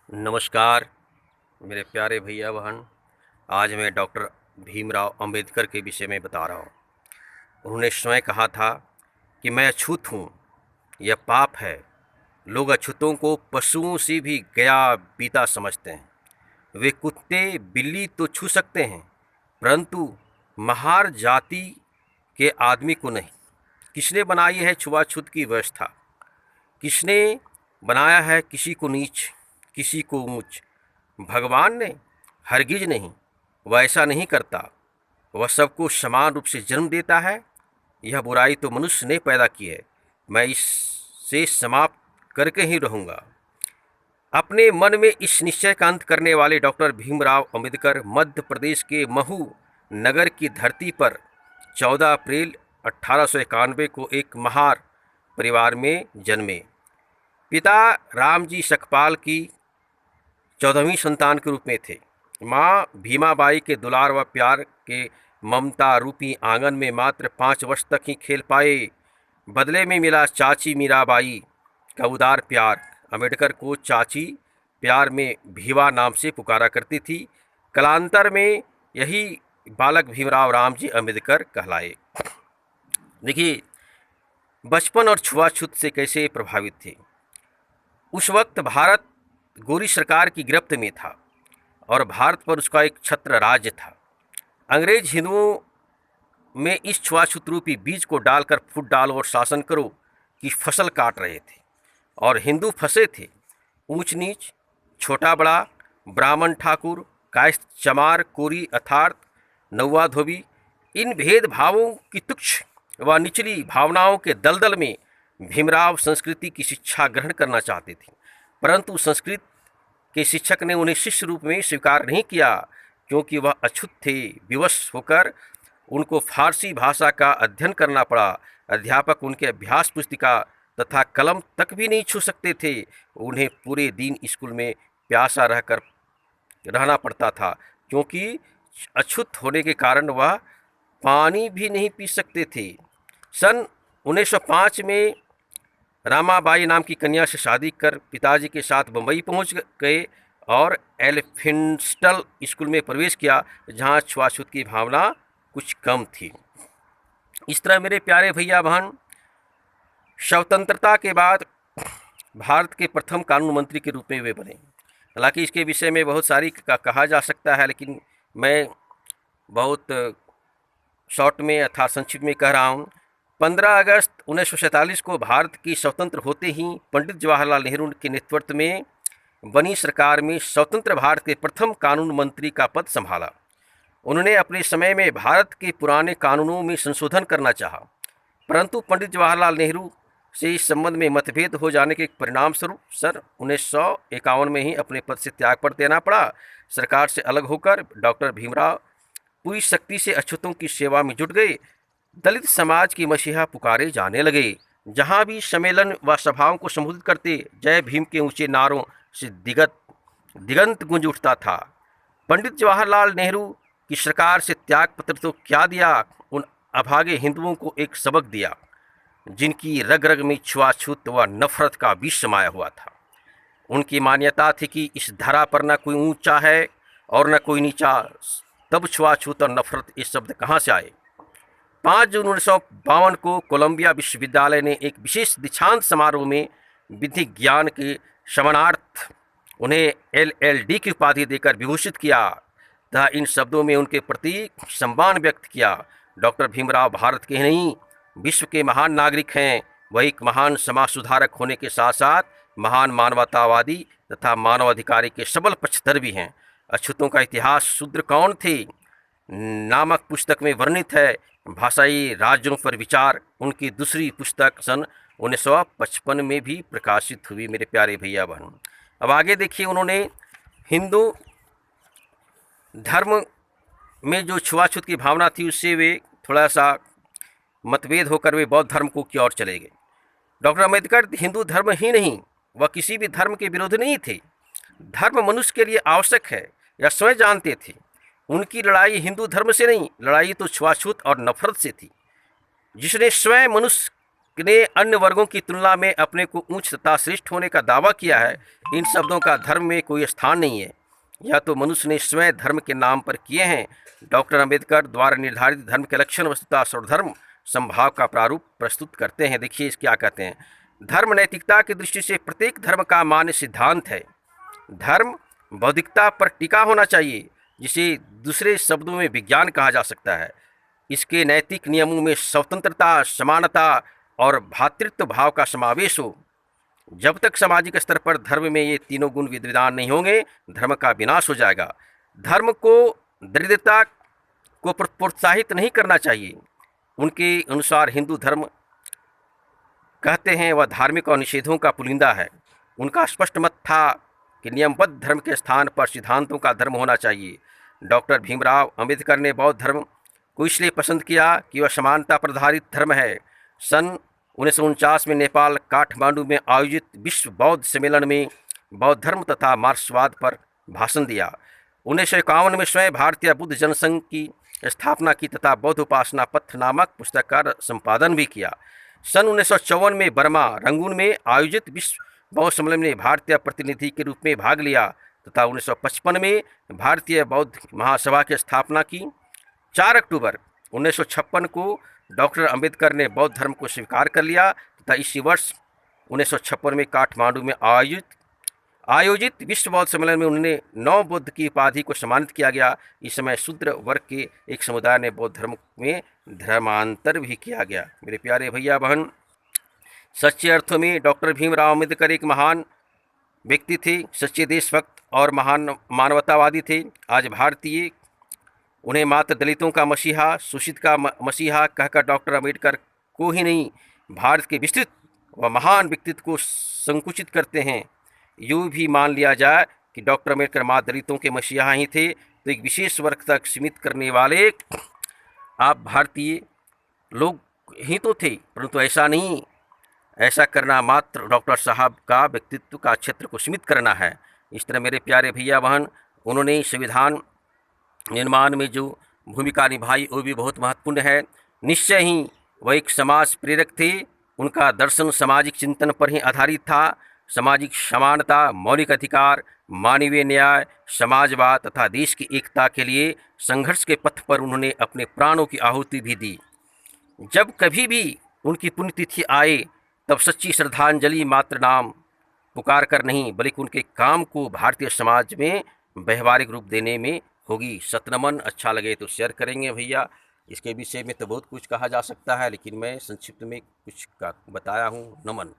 नमस्कार मेरे प्यारे भैया बहन। आज मैं डॉक्टर भीमराव अंबेडकर के विषय में बता रहा हूँ। उन्होंने स्वयं कहा था कि मैं अछूत हूँ, यह पाप है। लोग अछूतों को पशुओं से भी गया बीता समझते हैं। वे कुत्ते बिल्ली तो छू सकते हैं, परंतु महार जाति के आदमी को नहीं। किसने बनाई है छुआछूत की व्यवस्था? किसने बनाया है किसी को नीच, किसी को ऊंच? भगवान ने? हरगिज नहीं, वह ऐसा नहीं करता। वह सबको समान रूप से जन्म देता है। यह बुराई तो मनुष्य ने पैदा की है, मैं इससे समाप्त करके ही रहूँगा। अपने मन में इस निश्चय का अंत करने वाले डॉक्टर भीमराव अंबेडकर मध्य प्रदेश के महू नगर की धरती पर 14 अप्रैल 1891 को एक महार परिवार में जन्मे। पिता रामजी सकपाल की 14वीं संतान के रूप में थे। माँ भीमाबाई के दुलार व प्यार के ममता रूपी आंगन में मात्र 5 वर्ष तक ही खेल पाए। बदले में मिला चाची मीराबाई का उदार प्यार। अम्बेडकर को चाची प्यार में भीवा नाम से पुकारा करती थी। कालांतर में यही बालक भीमराव रामजी अम्बेडकर कहलाए। देखिए, बचपन और छुआछूत से कैसे प्रभावित थे। उस वक्त भारत गोरी सरकार की गिरफ्त में था और भारत पर उसका एक छत्र राज्य था। अंग्रेज हिंदुओं में इस छुआछूत रूपी बीज को डालकर फूट डालो और शासन करो की फसल काट रहे थे और हिंदू फंसे थे। ऊंच नीच, छोटा बड़ा, ब्राह्मण ठाकुर, कायस्थ चमार, कोरी अर्थार्थ, नौवा धोबी, इन भेदभावों की तुच्छ व निचली भावनाओं के दलदल में भीमराव संस्कृति की शिक्षा ग्रहण करना चाहते थे, परंतु संस्कृत के शिक्षक ने उन्हें शिष्य रूप में स्वीकार नहीं किया, क्योंकि वह अछूत थे। विवश होकर उनको फारसी भाषा का अध्ययन करना पड़ा। अध्यापक उनके अभ्यास पुस्तिका तथा कलम तक भी नहीं छू सकते थे। उन्हें पूरे दिन स्कूल में प्यासा रहना पड़ता था, क्योंकि अछूत होने के कारण वह पानी भी नहीं पी सकते थे। सन 1905 में रामाबाई नाम की कन्या से शादी कर पिताजी के साथ बम्बई पहुंच गए और एल्फिंस्टन स्कूल में प्रवेश किया, जहां छुआछूत की भावना कुछ कम थी। इस तरह मेरे प्यारे भैया बहन, स्वतंत्रता के बाद भारत के प्रथम कानून मंत्री के रूप में वे बने। हालांकि इसके विषय में बहुत सारी कहा जा सकता है, लेकिन मैं बहुत शॉर्ट में अर्थात संक्षिप्त में कह रहा हूँ। 15 अगस्त 1947 को भारत की स्वतंत्र होते ही पंडित जवाहरलाल नेहरू के नेतृत्व में बनी सरकार में स्वतंत्र भारत के प्रथम कानून मंत्री का पद संभाला। उन्होंने अपने समय में भारत के पुराने कानूनों में संशोधन करना चाहा, परंतु पंडित जवाहरलाल नेहरू से इस संबंध में मतभेद हो जाने के परिणाम स्वरूप सन 1951 में ही अपने पद से त्याग पर देना पड़ा। सरकार से अलग होकर डॉक्टर भीमराव पूरी शक्ति से अछूतों की सेवा में जुट गए। दलित समाज की मसीहा पुकारे जाने लगे। जहां भी सम्मेलन व सभाओं को संबोधित करते, जय भीम के ऊंचे नारों से दिगंत गूंज उठता था। पंडित जवाहरलाल नेहरू की सरकार से त्याग पत्र तो क्या दिया, उन अभागे हिंदुओं को एक सबक दिया, जिनकी रग रग में छुआछूत व नफरत का विष समाया हुआ था। उनकी मान्यता थी कि इस धरा पर न कोई ऊंचा है और न कोई नीचा, तब छुआछूत और नफरत ये शब्द कहाँ से आए। 5 जून 1952 को कोलंबिया विश्वविद्यालय ने एक विशेष दीक्षांत समारोह में विधि ज्ञान के श्रवणार्थ उन्हें LL.D की उपाधि देकर विभूषित किया तथा इन शब्दों में उनके प्रति सम्मान व्यक्त किया। डॉक्टर भीमराव भारत के ही नहीं, विश्व के महान नागरिक हैं। वह एक महान समाज सुधारक होने के साथ साथ महान मानवतावादी तथा मानवाधिकारी के सबल पक्षधर भी हैं। अछूतों का इतिहास शूद्र कौन थे नामक पुस्तक में वर्णित है। भाषाई राज्यों पर विचार, उनकी दूसरी पुस्तक सन 1955 में भी प्रकाशित हुई मेरे प्यारे भैया बहन। अब आगे देखिए, उन्होंने हिंदू धर्म में जो छुआछूत की भावना थी उससे वे थोड़ा सा मतभेद होकर वे बौद्ध धर्म को की ओर चले गए। डॉक्टर अम्बेडकर हिंदू धर्म ही नहीं, वह किसी भी धर्म के विरोध नहीं थे। धर्म मनुष्य के लिए आवश्यक है, यह स्वयं जानते थे। उनकी लड़ाई हिंदू धर्म से नहीं, लड़ाई तो छुआछूत और नफरत से थी, जिसने स्वयं मनुष्य ने अन्य वर्गों की तुलना में अपने को ऊंच तथा श्रेष्ठ होने का दावा किया है, इन शब्दों का धर्म में कोई स्थान नहीं है। यह तो मनुष्य ने स्वयं धर्म के नाम पर किए हैं। डॉक्टर अंबेडकर द्वारा निर्धारित धर्म के लक्षण वस्तुतः सर्वधर्म संभाव का प्रारूप प्रस्तुत करते हैं। देखिए क्या कहते हैं। धर्म नैतिकता की दृष्टि से प्रत्येक धर्म का मान्य सिद्धांत है। धर्म बौद्धिकता पर टिका होना चाहिए, जिसे दूसरे शब्दों में विज्ञान कहा जा सकता है। इसके नैतिक नियमों में स्वतंत्रता, समानता और भ्रातृत्व भाव का समावेश हो। जब तक सामाजिक स्तर पर धर्म में ये तीनों गुण विद्यमान नहीं होंगे, धर्म का विनाश हो जाएगा। धर्म को दरिद्रता को प्रोत्साहित नहीं करना चाहिए। उनके अनुसार हिंदू धर्म कहते हैं वह धार्मिक और निषेधों का पुलिंदा है। उनका स्पष्ट मत था कि नियमबद्ध धर्म के स्थान पर सिद्धांतों का धर्म होना चाहिए। डॉक्टर भीमराव अंबेडकर ने बौद्ध धर्म को इसलिए पसंद किया कि वह समानता पर आधारित धर्म है। सन 1949 में नेपाल काठमांडू में आयोजित विश्व बौद्ध सम्मेलन में बौद्ध धर्म तथा मार्क्सवाद पर भाषण दिया। 1951 में स्वयं भारतीय बुद्ध जनसंघ की स्थापना की तथा बौद्ध उपासना पथ नामक पुस्तक का संपादन भी किया। सन 1954 में बर्मा रंगून में आयोजित विश्व बौद्ध सम्मेलन में भारतीय प्रतिनिधि के रूप में भाग लिया तथा 1955 में भारतीय बौद्ध महासभा की स्थापना की। 4 अक्टूबर 1956 को डॉक्टर अंबेडकर ने बौद्ध धर्म को स्वीकार कर लिया तथा इसी वर्ष 1956 में काठमांडू में आयोजित विश्व बौद्ध सम्मेलन में उन्हें 9 बुद्ध की उपाधि को सम्मानित किया गया। इस समय शूद्र वर्ग के एक समुदाय ने बौद्ध धर्म में धर्मांतर भी किया गया। मेरे प्यारे भैया बहन, सच्चे अर्थों में डॉक्टर भीमराव अम्बेडकर एक महान व्यक्ति थे, सच्चे देशभक्त और महान मानवतावादी थे। आज भारतीय उन्हें मात्र दलितों का मसीहा, शोषित का मसीहा कहकर डॉक्टर अम्बेडकर को ही नहीं, भारत के विस्तृत व महान व्यक्तित्व को संकुचित करते हैं। यूँ भी मान लिया जाए कि डॉक्टर अम्बेडकर मात्र दलितों के मसीहा ही थे, तो एक विशेष वर्ग तक सीमित करने वाले आप भारतीय लोग ही तो थे, परंतु ऐसा नहीं। ऐसा करना मात्र डॉक्टर साहब का व्यक्तित्व का क्षेत्र को सीमित करना है। इस तरह मेरे प्यारे भैया बहन, उन्होंने संविधान निर्माण में जो भूमिका निभाई वो भी बहुत महत्वपूर्ण है। निश्चय ही वह एक समाज प्रेरक थे। उनका दर्शन सामाजिक चिंतन पर ही आधारित था। सामाजिक समानता, मौलिक अधिकार, मानवीय न्याय, समाजवाद तथा देश की एकता के लिए संघर्ष के पथ पर उन्होंने अपने प्राणों की आहुति भी दी। जब कभी भी उनकी पुण्यतिथि आए तब सच्ची श्रद्धांजलि मात्र नाम पुकार कर नहीं, बल्कि उनके काम को भारतीय समाज में व्यवहारिक रूप देने में होगी। सतनमन। अच्छा लगे तो शेयर करेंगे भैया। इसके विषय में तो बहुत कुछ कहा जा सकता है, लेकिन मैं संक्षिप्त में कुछ बताया हूँ। नमन।